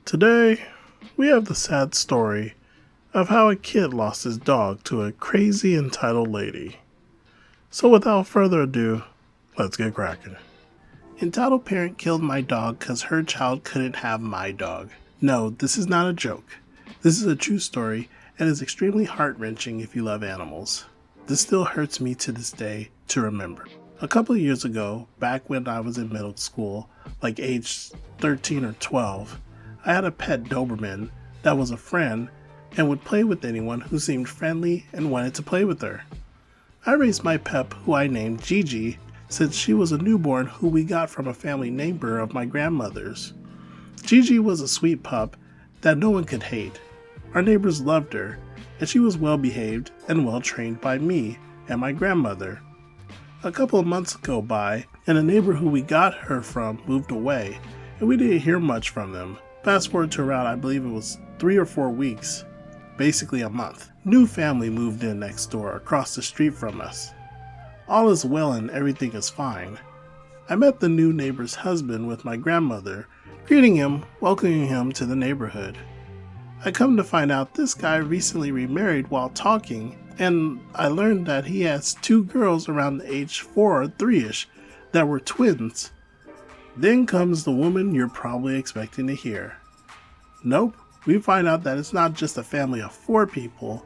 Today, we have the sad story of how a kid lost his dog to a crazy entitled lady. So without further ado, let's get cracking. Entitled parent killed my dog because her child couldn't have my dog. No, this is not a joke. This is a true story and is extremely heart-wrenching if you love animals. This still hurts me to this day to remember. A couple of years ago, back when I was in middle school, like age 13 or 12, I had a pet Doberman that was a friend and would play with anyone who seemed friendly and wanted to play with her. I raised my pet, who I named Gigi, since she was a newborn who we got from a family neighbor of my grandmother's. Gigi was a sweet pup that no one could hate. Our neighbors loved her, and she was well behaved and well trained by me and my grandmother. A couple of months go by, and a neighbor who we got her from moved away, and we didn't hear much from them. Fast forward to around, I believe it was 3 or 4 weeks, basically a month. New family moved in next door, across the street from us. All is well and everything is fine. I met the new neighbor's husband with my grandmother, greeting him, welcoming him to the neighborhood. I come to find out this guy recently remarried while talking, and I learned that he has 2 girls around the age 4 or 3-ish that were twins. Then comes the woman you're probably expecting to hear. Nope, we find out that it's not just a family of 4 people,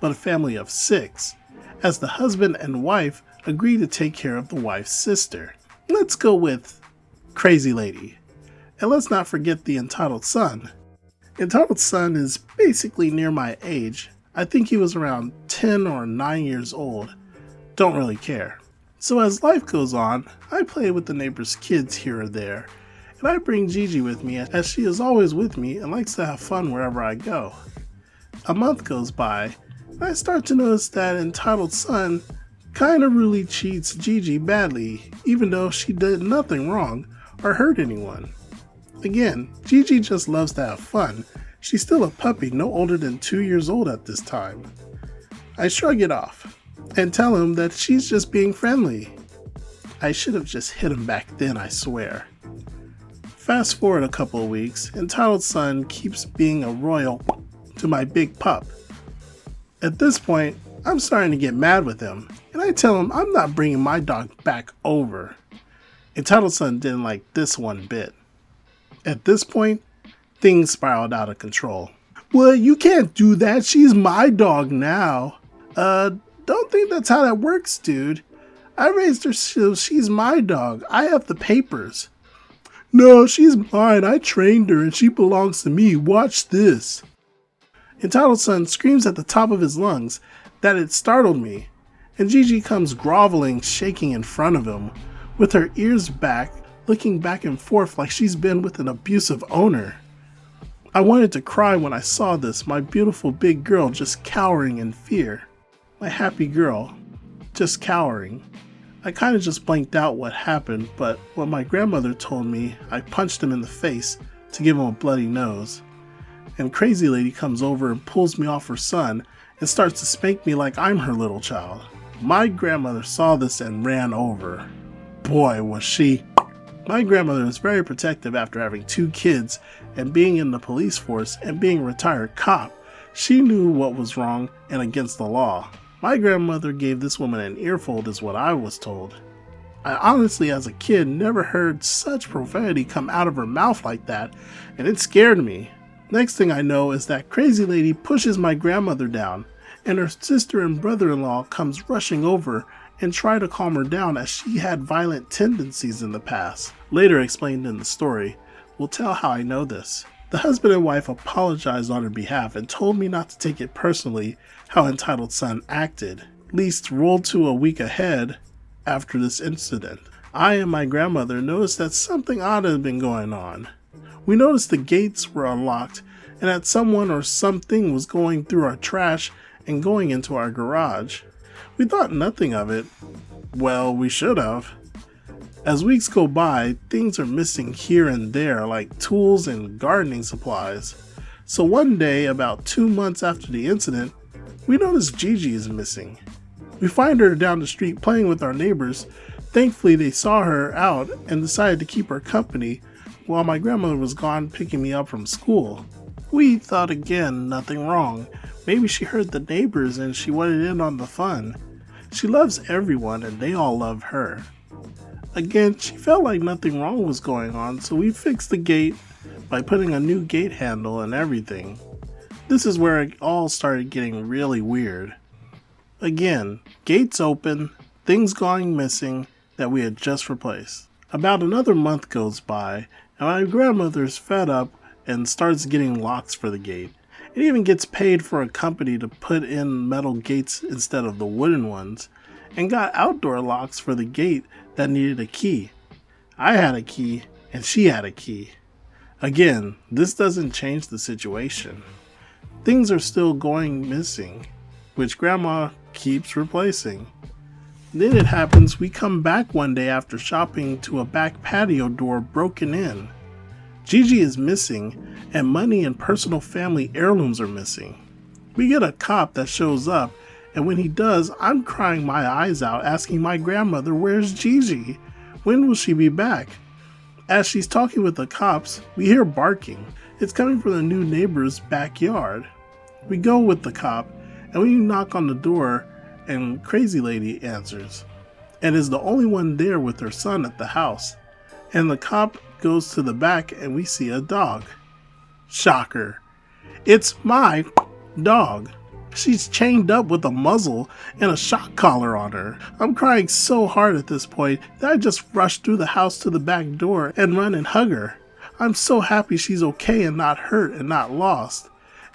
but a family of 6, as the husband and wife agree to take care of the wife's sister. Let's go with Crazy Lady. And let's not forget the entitled son. Entitled son is basically near my age. I think he was around 10 or 9 years old. Don't really care. So as life goes on, I play with the neighbor's kids here or there, and I bring Gigi with me as she is always with me and likes to have fun wherever I go. A month goes by, and I start to notice that entitled son kinda really cheats Gigi badly, even though she did nothing wrong or hurt anyone. Again, Gigi just loves to have fun. She's still a puppy no older than 2 years old at this time. I shrug it off and tell him that she's just being friendly. I should have just hit him back then, I swear. Fast forward a couple of weeks, entitled son keeps being a royal to my big pup. At this point, I'm starting to get mad with him, and I tell him I'm not bringing my dog back over. Entitled son didn't like this one bit. At this point, things spiraled out of control. Well, you can't do that. She's my dog now. Don't think that's how that works, dude. I raised her so she's my dog. I have the papers. No, she's mine. I trained her and she belongs to me. Watch this. Entitled son screams at the top of his lungs that it startled me, and Gigi comes groveling, shaking in front of him, with her ears back, looking back and forth like she's been with an abusive owner. I wanted to cry when I saw this, my beautiful big girl just cowering in fear. My happy girl, just cowering. I kinda just blanked out what happened, but what my grandmother told me, I punched him in the face to give him a bloody nose. And Crazy Lady comes over and pulls me off her son and starts to spank me like I'm her little child. My grandmother saw this and ran over. Boy, was she. My grandmother is very protective after having 2 kids and being in the police force and being a retired cop. She knew what was wrong and against the law. My grandmother gave this woman an earful is what I was told. I honestly, as a kid, never heard such profanity come out of her mouth like that, and it scared me. Next thing I know is that Crazy Lady pushes my grandmother down, and her sister and brother-in-law comes rushing over and try to calm her down as she had violent tendencies in the past. Later explained in the story, will tell how I know this. The husband and wife apologized on her behalf and told me not to take it personally how entitled son acted. At least rolled to a week ahead after this incident. I and my grandmother noticed that something odd had been going on. We noticed the gates were unlocked and that someone or something was going through our trash and going into our garage. We thought nothing of it. Well, we should have. As weeks go by, things are missing here and there, like tools and gardening supplies. So one day, about 2 months after the incident, we notice Gigi is missing. We find her down the street playing with our neighbors. Thankfully, they saw her out and decided to keep her company while my grandmother was gone picking me up from school. We thought again, nothing wrong. Maybe she heard the neighbors and she wanted in on the fun. She loves everyone and they all love her. Again, she felt like nothing wrong was going on, so we fixed the gate by putting a new gate handle and everything. This is where it all started getting really weird. Again, gates open, things going missing that we had just replaced. About another month goes by, and my grandmother's fed up and starts getting locks for the gate. It even gets paid for a company to put in metal gates instead of the wooden ones, and got outdoor locks for the gate that needed a key. I had a key, and she had a key. Again, this doesn't change the situation. Things are still going missing, which Grandma keeps replacing. Then it happens we come back one day after shopping to a back patio door broken in. Gigi is missing, and money and personal family heirlooms are missing. We get a cop that shows up, and when he does, I'm crying my eyes out asking my grandmother, "Where's Gigi? When will she be back?" As she's talking with the cops, we hear barking. It's coming from the new neighbor's backyard. We go with the cop, and we knock on the door, and Crazy Lady answers, and is the only one there with her son at the house. And the cop goes to the back, and we see a dog. Shocker. It's my dog. She's chained up with a muzzle and a shock collar on her. I'm crying so hard at this point that I just rush through the house to the back door and run and hug her. I'm so happy she's okay and not hurt and not lost.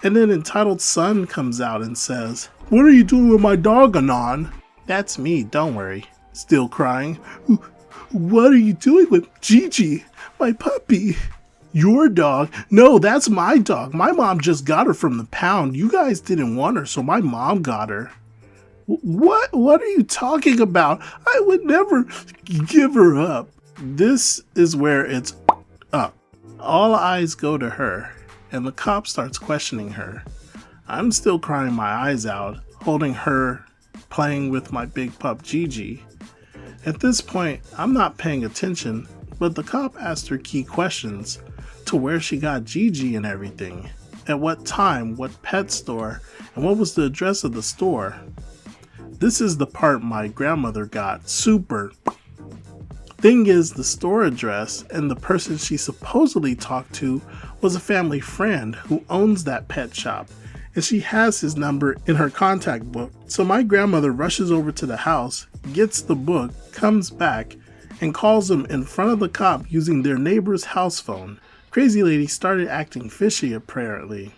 And then entitled son comes out and says, "What are you doing with my dog, Anon?" That's me, don't worry. Still crying. "What are you doing with Gigi, my puppy?" "Your dog? No, that's my dog. My mom just got her from the pound. You guys didn't want her, so my mom got her." What are you talking about? I would never give her up." This is where it's up. All eyes go to her, and the cop starts questioning her. I'm still crying my eyes out, holding her, playing with my big pup Gigi. At this point, I'm not paying attention, but the cop asked her key questions to where she got Gigi and everything, at what time, what pet store, and what was the address of the store. This is the part my grandmother got super. Thing is, the store address and the person she supposedly talked to was a family friend who owns that pet shop, and she has his number in her contact book. So my grandmother rushes over to the house, gets the book, comes back, and calls him in front of the cop using their neighbor's house phone. Crazy Lady started acting fishy apparently.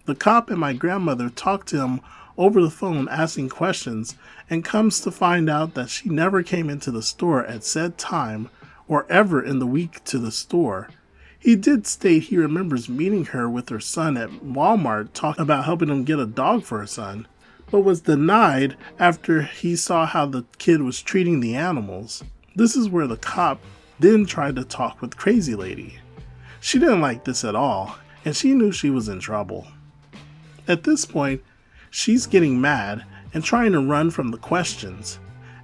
The cop and my grandmother talked to him over the phone asking questions, and comes to find out that she never came into the store at said time or ever in the week to the store. He did state he remembers meeting her with her son at Walmart talking about helping him get a dog for her son, but was denied after he saw how the kid was treating the animals. This is where the cop then tried to talk with Crazy Lady. She didn't like this at all, and she knew she was in trouble. At this point, she's getting mad and trying to run from the questions.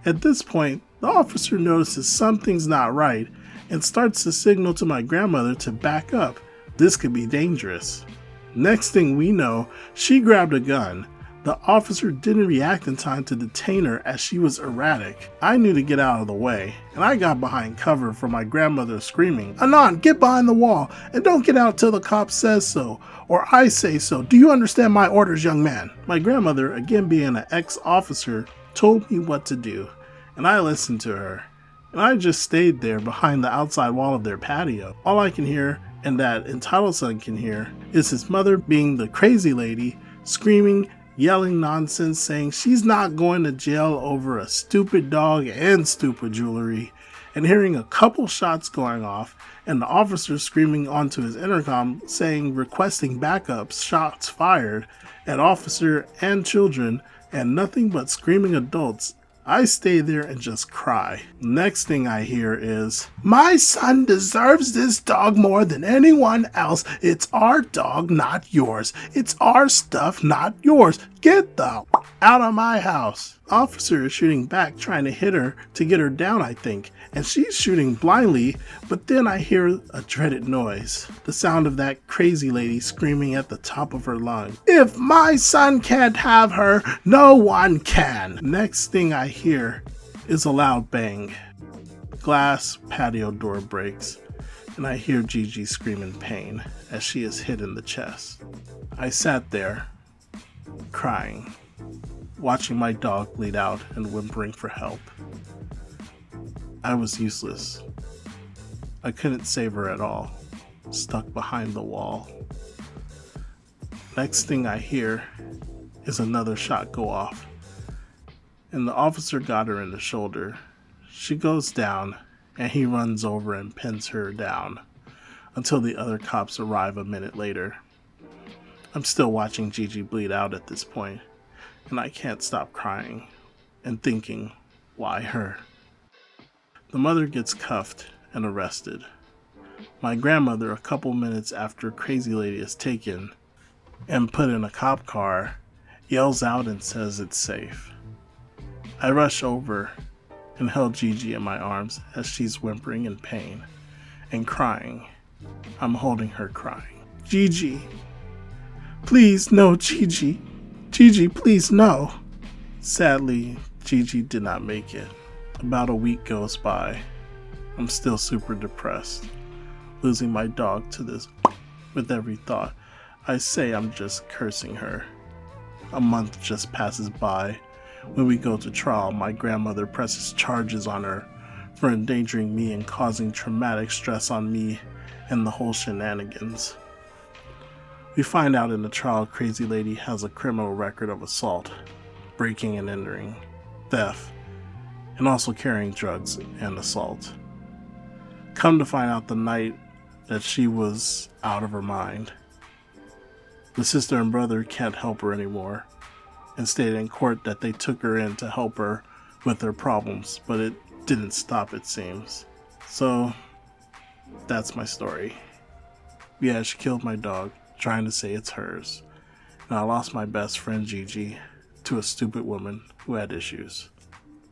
At this point, the officer notices something's not right and starts to signal to my grandmother to back up. This could be dangerous. Next thing we know, she grabbed a gun. The officer didn't react in time to detain her as she was erratic. I knew to get out of the way, and I got behind cover for my grandmother screaming, "Anon, get behind the wall, and don't get out till the cop says so, or I say so. Do you understand my orders, young man?" My grandmother, again being an ex-officer, told me what to do, and I listened to her. And I just stayed there behind the outside wall of their patio. All I can hear, and that entitled son can hear, is his mother, being the Crazy Lady, screaming, yelling nonsense, saying she's not going to jail over a stupid dog and stupid jewelry, and hearing a couple shots going off, and the officer screaming onto his intercom saying, requesting backups, shots fired at officer and children, and nothing but screaming adults. I stay there and just cry. Next thing I hear is, "My son deserves this dog more than anyone else. It's our dog, not yours. It's our stuff, not yours. Get the out of my house." officer is shooting back, trying to hit her to get her down, I think, and she's shooting blindly, but then I hear a dreaded noise, the sound of that crazy lady screaming at the top of her lungs, "If my son can't have her, no one can!" Next thing I hear is a loud bang. Glass patio door breaks, and I hear Gigi scream in pain as she is hit in the chest. I sat there, crying, watching my dog bleed out and whimpering for help. I was useless. I couldn't save her at all, stuck behind the wall. Next thing I hear is another shot go off, and the officer got her in the shoulder. She goes down, and he runs over and pins her down until the other cops arrive a minute later. I'm still watching Gigi bleed out at this point, and I can't stop crying and thinking, why her? The mother gets cuffed and arrested. My grandmother, a couple minutes after Crazy Lady is taken and put in a cop car, yells out and says it's safe. I rush over and held Gigi in my arms as she's whimpering in pain and crying. I'm holding her crying. "Gigi, please no, Gigi. Gigi, please no." Sadly, Gigi did not make it. About a week goes by. I'm still super depressed, losing my dog to this with every thought. I say I'm just cursing her. A month just passes by. When we go to trial, my grandmother presses charges on her for endangering me and causing traumatic stress on me and the whole shenanigans. We find out in the trial Crazy Lady has a criminal record of assault, breaking and entering, theft, and also carrying drugs and assault. Come to find out the night that she was out of her mind. The sister and brother can't help her anymore and stated in court that they took her in to help her with her problems, but it didn't stop, it seems. So, that's my story. Yeah, she killed my dog, trying to say it's hers, and I lost my best friend Gigi to a stupid woman who had issues.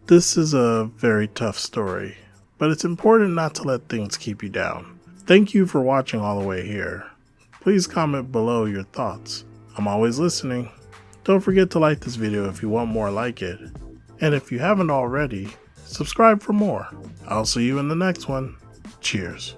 This is a very tough story, but it's important not to let things keep you down. Thank you for watching all the way here. Please comment below your thoughts. I'm always listening. Don't forget to like this video if you want more like it. And if you haven't already, subscribe for more. I'll see you in the next one. Cheers.